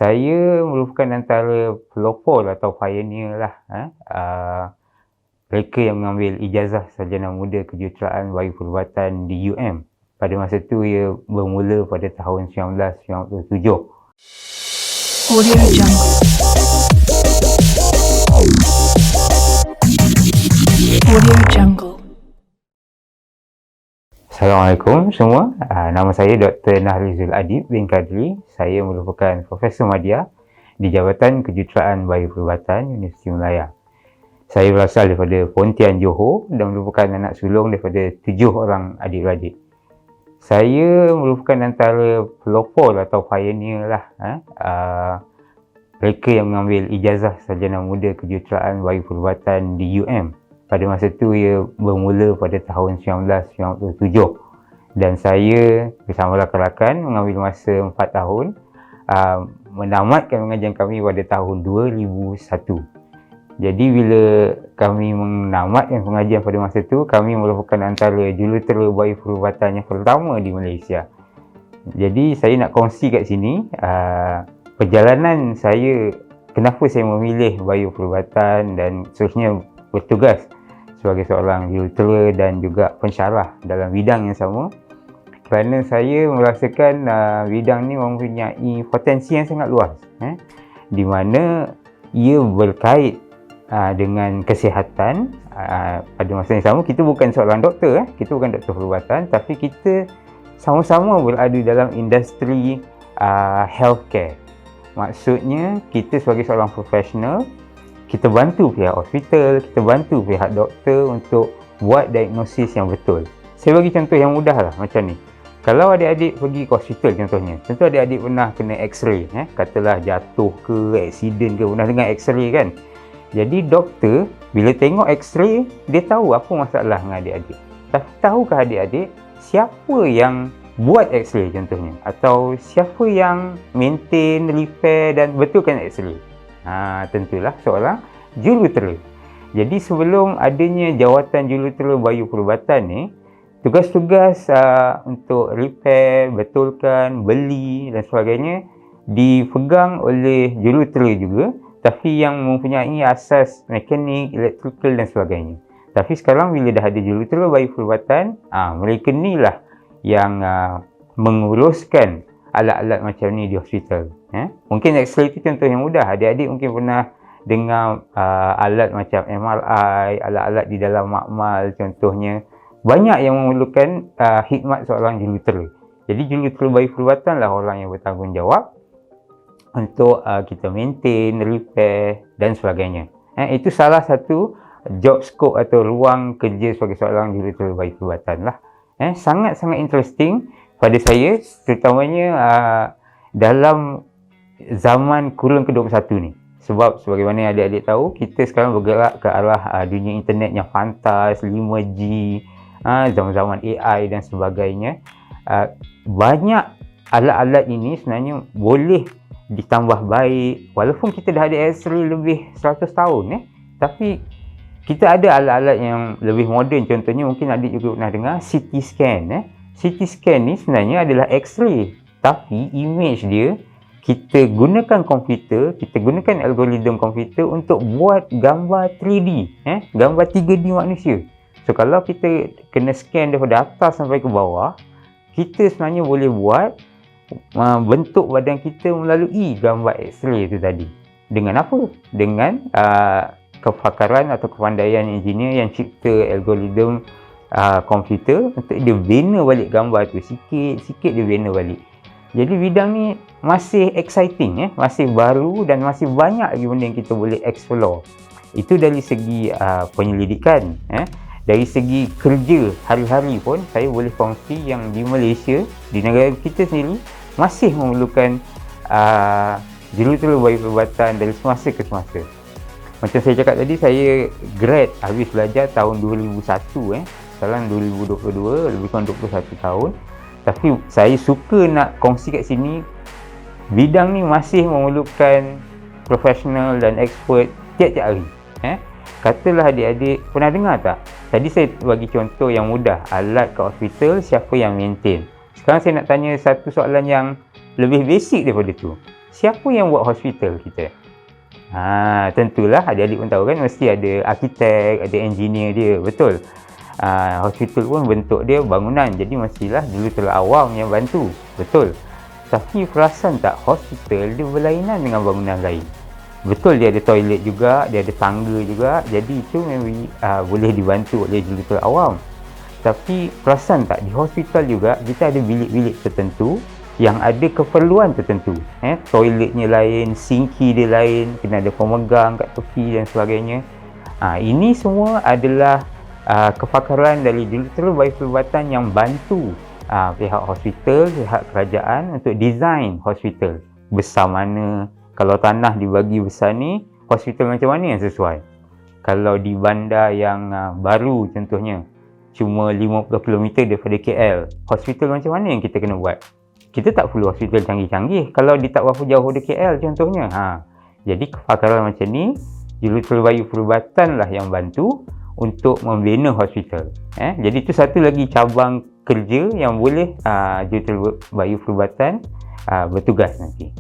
Saya merupakan antara pelopor atau pioneer lah, mereka yang mengambil ijazah sarjana muda kejuruteraan Bayu Perubatan di UM. Pada masa itu ia bermula pada tahun 1997. Audio Jungle. Audio Jungle. Assalamualaikum semua. Nama saya Dr. Nahrizul Adib bin Kadri. Saya merupakan Profesor Madya di Jabatan Kejuruteraan Bayu Perubatan Universiti Malaya. Saya berasal daripada Pontian, Johor dan merupakan anak sulung daripada 7 orang adik-beradik. Saya merupakan antara pelopor atau pioneer lah, mereka yang mengambil ijazah sarjana muda kejuruteraan Bayu Perubatan di UM. Pada masa itu ia bermula pada tahun 1997 dan saya bersama rakan-rakan mengambil masa 4 tahun menamatkan pengajian kami pada tahun 2001. Jadi bila kami menamatkan pengajian pada masa itu, kami merupakan antara jurutera Bayu Perubatan yang pertama di Malaysia. Jadi saya nak kongsi kat sini perjalanan saya, kenapa saya memilih Bayu Perubatan dan seterusnya bertugas sebagai seorang jurutera dan juga pensyarah dalam bidang yang sama, kerana saya merasakan bidang ni mempunyai potensi yang sangat luas, di mana ia berkait dengan kesihatan. Pada masa yang sama, kita bukan seorang doktor, kita bukan doktor perubatan, tapi kita sama-sama berada dalam industri healthcare. Maksudnya kita sebagai seorang profesional, kita bantu pihak hospital, kita bantu pihak doktor untuk buat diagnosis yang betul. Saya bagi contoh yang mudah lah macam ni. Kalau adik-adik pergi ke hospital contohnya, tentu adik-adik pernah kena x-ray, katalah jatuh ke, accident ke, pernah dengar x-ray kan. Jadi doktor bila tengok x-ray, dia tahu apa masalah dengan adik-adik. Tapi tahukah adik-adik siapa yang buat x-ray contohnya, atau siapa yang maintain, repair dan betulkan x-ray? Tentulah seorang jurutera. Jadi sebelum adanya jawatan jurutera Bayu Perubatan ni, tugas-tugas untuk repair, betulkan, beli dan sebagainya dipegang oleh jurutera juga, tapi yang mempunyai asas mekanik, elektrikal dan sebagainya. Tapi sekarang bila dah ada jurutera Bayu Perubatan, mereka ni lah yang menguruskan alat-alat macam ni di hospital. Mungkin x-ray itu contoh yang mudah. Adik-adik mungkin pernah dengar alat macam MRI, alat-alat di dalam makmal contohnya. Banyak yang memerlukan khidmat seorang jurutera. Jadi jurutera Bayu Perubatan lah orang yang bertanggungjawab untuk kita maintain, repair dan sebagainya. Itu salah satu job scope atau ruang kerja sebagai seorang jurutera Bayu Perubatan lah. Sangat-sangat interesting pada saya, terutamanya dalam zaman kurun ke-21 ni. Sebab sebagaimana adik-adik tahu, kita sekarang bergerak ke arah dunia internet yang fantas, 5G, zaman-zaman AI dan sebagainya. Banyak alat-alat ini sebenarnya boleh ditambah baik. Walaupun kita dah ada X-ray lebih 100 tahun, tapi kita ada alat-alat yang lebih moden. Contohnya mungkin adik juga pernah dengar CT scan. CT scan ni sebenarnya adalah X-ray, tapi image dia kita gunakan komputer, kita gunakan algoritma komputer untuk buat gambar 3D, gambar 3D manusia. So kalau kita kena scan daripada atas sampai ke bawah, kita sebenarnya boleh buat bentuk badan kita melalui gambar X-ray itu tadi. Dengan apa? Dengan kepakaran atau kepandaian engineer yang cipta algoritma komputer untuk dia bina balik gambar tu, sikit-sikit dia bina balik. Jadi bidang ni masih exciting, masih baru dan masih banyak lagi benda yang kita boleh explore. Itu dari segi penyelidikan. Dari segi kerja hari-hari pun saya boleh kongsi yang di Malaysia, di negara kita sendiri, masih memerlukan jurutera Bayu Perubatan dari semasa ke semasa. Macam saya cakap tadi, saya grad habis belajar tahun 2001, sekarang 2022, lebih kurang 21 tahun. Tapi saya suka nak kongsi kat sini, bidang ni masih memerlukan profesional dan expert tiap-tiap hari. Katalah adik-adik pernah dengar tak? Tadi saya bagi contoh yang mudah, alat kat hospital, siapa yang maintain. Sekarang saya nak tanya satu soalan yang lebih basic daripada tu. siapa yang buat hospital kita? Tentulah adik-adik pun tahu kan, mesti ada arkitek, ada engineer dia, betul. Hospital pun bentuk dia bangunan, jadi mestilah dulu telah awam yang bantu, betul. Tapi perasan tak, hospital dia berlainan dengan bangunan lain. Betul, dia ada toilet juga, dia ada tangga juga, jadi itu memang boleh dibantu oleh juruterus awam. Tapi perasan tak, di hospital juga kita ada bilik-bilik tertentu yang ada keperluan tertentu. Toiletnya lain, sinki dia lain, kena ada pemegang kat tepi dan sebagainya. Ini semua adalah kepakaran dari juruterus bagi perubatan yang bantu pihak hospital, pihak kerajaan untuk design hospital. Besar mana, kalau tanah dibagi besar ni, hospital macam mana yang sesuai? Kalau di bandar yang baru contohnya, cuma 50 km daripada KL, hospital macam mana yang kita kena buat? Kita tak perlu hospital canggih-canggih kalau dia tak berapa jauh dari KL contohnya. Jadi kepakaran macam ni, juruterus bagi perubatan lah yang bantu untuk membina hospital. Jadi itu satu lagi cabang kerja yang boleh juruterus bagi perubatan bertugas nanti.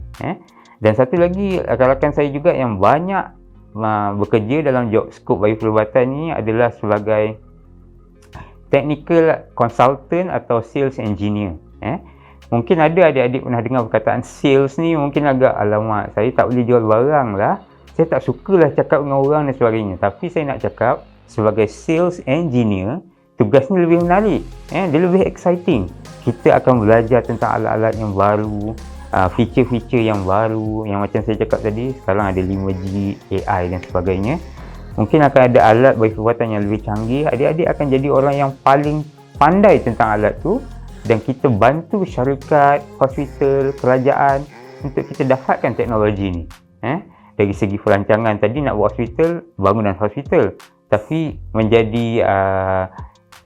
Dan satu lagi rakan-rakan saya juga yang banyak bekerja dalam job scope bagi perubatan ni adalah sebagai technical consultant atau sales engineer. Mungkin ada adik-adik pernah dengar perkataan sales ni, mungkin agak alamak, saya tak boleh jual barang lah, saya tak sukalah cakap dengan orang dan sebagainya. Tapi saya nak cakap, sebagai sales engineer, tugasnya lebih menarik, dia lebih exciting. Kita akan belajar tentang alat-alat yang baru, feature-feature yang baru, yang macam saya cakap tadi, sekarang ada 5G, AI dan sebagainya. Mungkin akan ada alat bagi perubatan yang lebih canggih, adik-adik akan jadi orang yang paling pandai tentang alat tu, dan kita bantu syarikat, hospital, kerajaan untuk kita dapatkan teknologi ni. Dari segi perancangan tadi nak buat hospital, bangunan hospital, tapi menjadi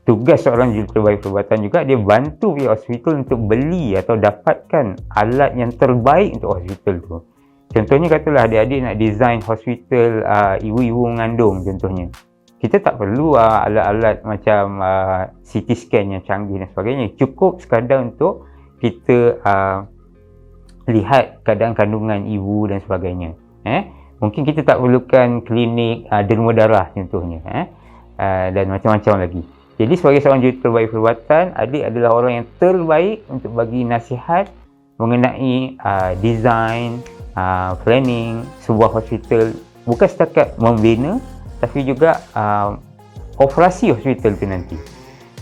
tugas seorang juruterus bagi perubatan juga, dia bantu pihak hospital untuk beli atau dapatkan alat yang terbaik untuk hospital tu. Contohnya katalah adik-adik nak design hospital ibu-ibu mengandung contohnya. Kita tak perlu alat-alat macam CT scan yang canggih dan sebagainya. Cukup sekadar untuk kita lihat keadaan kandungan ibu dan sebagainya. Mungkin kita tak perlukan klinik derma darah contohnya, dan macam-macam lagi. Jadi sebagai seorang juruterus bagi perubatan, adik adalah orang yang terbaik untuk bagi nasihat mengenai design, planning sebuah hospital, bukan setakat membina tapi juga operasi hospital tu nanti.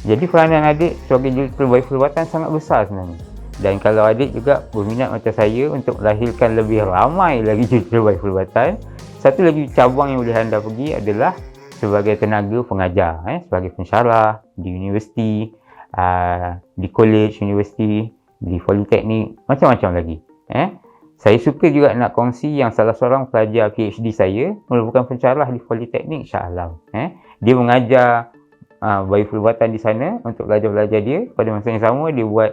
Jadi peranan adik sebagai juruterus bagi perubatan sangat besar sebenarnya. Dan kalau adik juga berminat macam saya untuk melahirkan lebih ramai lagi juruterus bagi perubatan, satu lagi cabang yang boleh anda pergi adalah sebagai tenaga pengajar, sebagai pensyarah di universiti, di college, universiti, di politeknik, macam-macam lagi. Saya suka juga nak kongsi yang salah seorang pelajar PhD saya merupakan pensyarah di Politeknik Shah Alam. Dia mengajar bagi perubatan di sana untuk belajar-belajar dia. Pada masa yang sama dia buat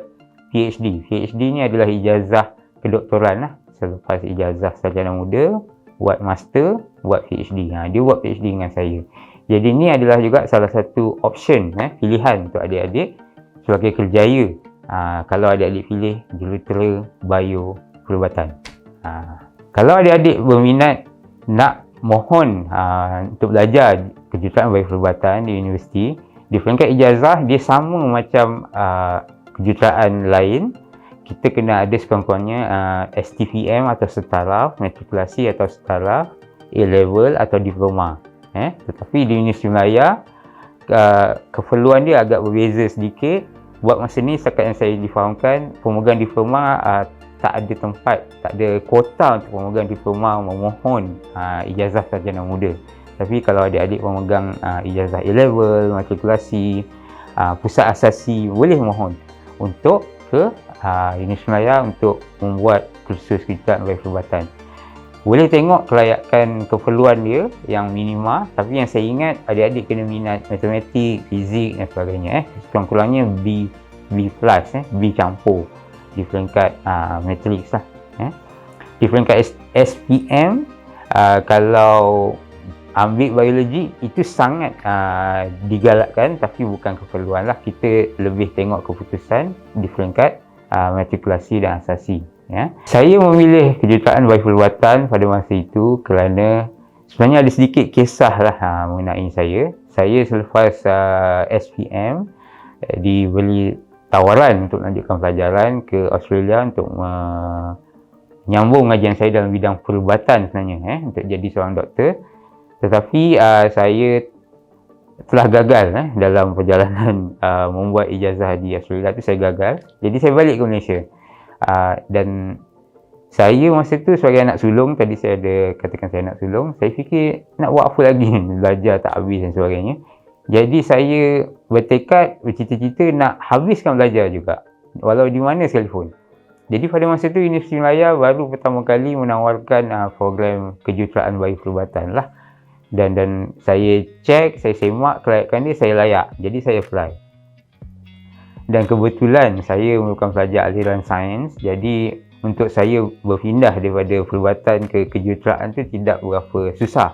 PhD. PhD ni adalah ijazah kedoktoran lah. Selepas ijazah sarjana muda, buat master, buat PhD. Dia buat PhD dengan saya. Jadi ni adalah juga salah satu option, pilihan untuk adik-adik sebagai kerjaya. Kalau adik-adik pilih juruterus bio perubatan. Kalau adik-adik berminat nak mohon untuk belajar kejuruteraan bagi perubatan di universiti, di peringkat ijazah dia sama macam kejuruteraan lain. Kita kena ada sekurang-kurangnya STPM atau setara, matrikulasi atau setara, A-level atau diploma. Tetapi di Universiti Melaya keperluan dia agak berbeza sedikit. Buat masa ni setakat yang saya difahamkan, pemegang diploma tak ada tempat, tak ada kuota untuk pemegang diploma memohon ijazah sarjana muda. Tapi kalau adik-adik pemegang ijazah A-level, matrikulasi, pusat asasi, boleh mohon untuk ke Universiti Melaya untuk membuat kursus kejuruteraan bagi perubatan. Boleh tengok kelayakan keperluan dia yang minima, tapi yang saya ingat adik-adik kena minat matematik, fizik dan sebagainya. Kurang-kurangnya B+, B campur di peringkat matriks lah. Di peringkat SPM, kalau ambil biologi itu sangat digalakkan, tapi bukan keperluan lah. Kita lebih tengok keputusan di peringkat matrikulasi dan asasi. Ya. Saya memilih kejuruteraan bayu perubatan pada masa itu kerana sebenarnya ada sedikit kisah lah mengenai saya. Saya selepas SPM diberi tawaran untuk melanjutkan pelajaran ke Australia untuk menyambung ngajian saya dalam bidang perubatan sebenarnya, untuk jadi seorang doktor. Tetapi saya telah gagal dalam perjalanan membuat ijazah di Australia tu, saya gagal. Jadi saya balik ke Malaysia. Dan saya masa tu sebagai anak sulung, tadi saya ada katakan saya anak sulung, saya fikir nak buat apa lagi, belajar tak habis dan sebagainya. Jadi saya bertekad, bercita-cita nak habiskan belajar juga, walau di mana sekalipun. Jadi pada masa tu Universiti Malaya baru pertama kali menawarkan program kejuruteraan bayu perubatan lah. Dan saya cek, saya semak kelayakan dia, saya layak. Jadi saya apply. Dan kebetulan saya merupakan pelajar aliran sains, jadi untuk saya berpindah daripada perubatan ke kejuruteraan tu tidak berapa susah.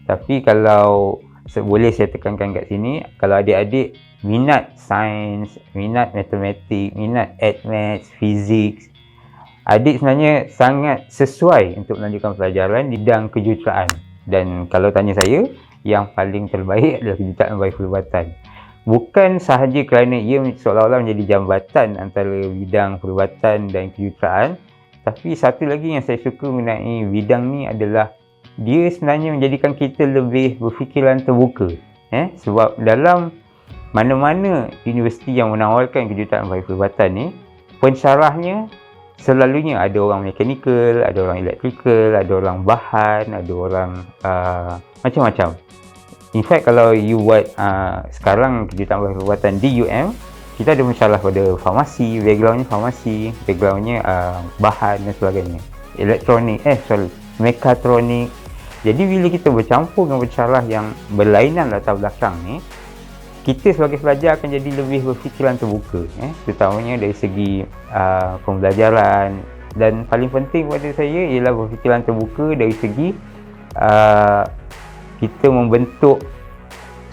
Tapi kalau boleh saya tekankan kat sini, kalau adik-adik minat sains, minat matematik, minat maths, fizik, adik sebenarnya sangat sesuai untuk melanjutkan pelajaran di bidang kejuruteraan. Dan kalau tanya saya, yang paling terbaik adalah kejuruteraan bayu perubatan. Bukan sahaja kerana ia seolah-olah menjadi jambatan antara bidang perubatan dan kejuruteraan, tapi satu lagi yang saya suka mengenai bidang ni adalah dia sebenarnya menjadikan kita lebih berfikiran terbuka. Sebab dalam mana-mana universiti yang menawarkan kejuruteraan bayu perubatan ni, pensyarahnya selalunya ada orang mechanical, ada orang electrical, ada orang bahan, ada orang macam-macam. In fact, kalau you buat sekarang kejuruteraan bayu perubatan di UM, kita ada masalah pada farmasi, backgroundnya farmasi, backgroundnya bahan dan sebagainya. Mekatronik. Jadi bila kita bercampur dengan pensyarah yang berlainan latar belakang ni, kita sebagai pelajar akan jadi lebih berfikiran terbuka, terutamanya dari segi pembelajaran. Dan paling penting pada saya ialah berfikiran terbuka dari segi kita membentuk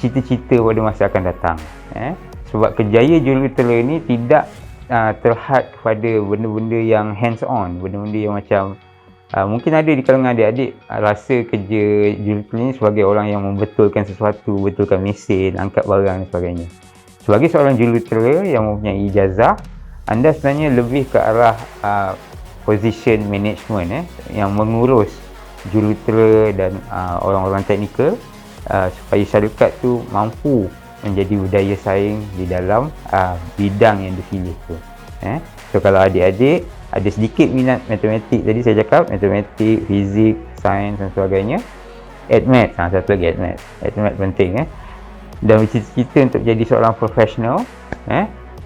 cita-cita pada masa akan datang. Sebab kerjaya jurutera ni tidak terhad kepada benda-benda yang hands on, benda-benda yang macam mungkin ada di kalangan adik-adik rasa kerja jurutera ni sebagai orang yang membetulkan sesuatu, betulkan mesin, angkat barang dan sebagainya. Sebagai seorang jurutera yang mempunyai ijazah, anda sebenarnya lebih ke arah position management, yang mengurus jurutera dan orang-orang teknikal supaya syarikat tu mampu menjadi berdaya saing di dalam bidang yang dipilih tu. So kalau adik-adik ada sedikit minat matematik, tadi saya cakap matematik, fizik, sains dan sebagainya, maths, satu lagi maths penting, dan bercita-cita untuk jadi seorang profesional,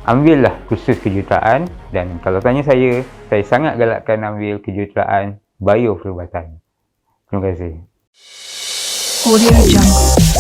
ambillah kursus kejuruteraan. Dan kalau tanya saya sangat galakkan ambil kejuruteraan bayu perubatan. Terima kasih. Audio Jungle.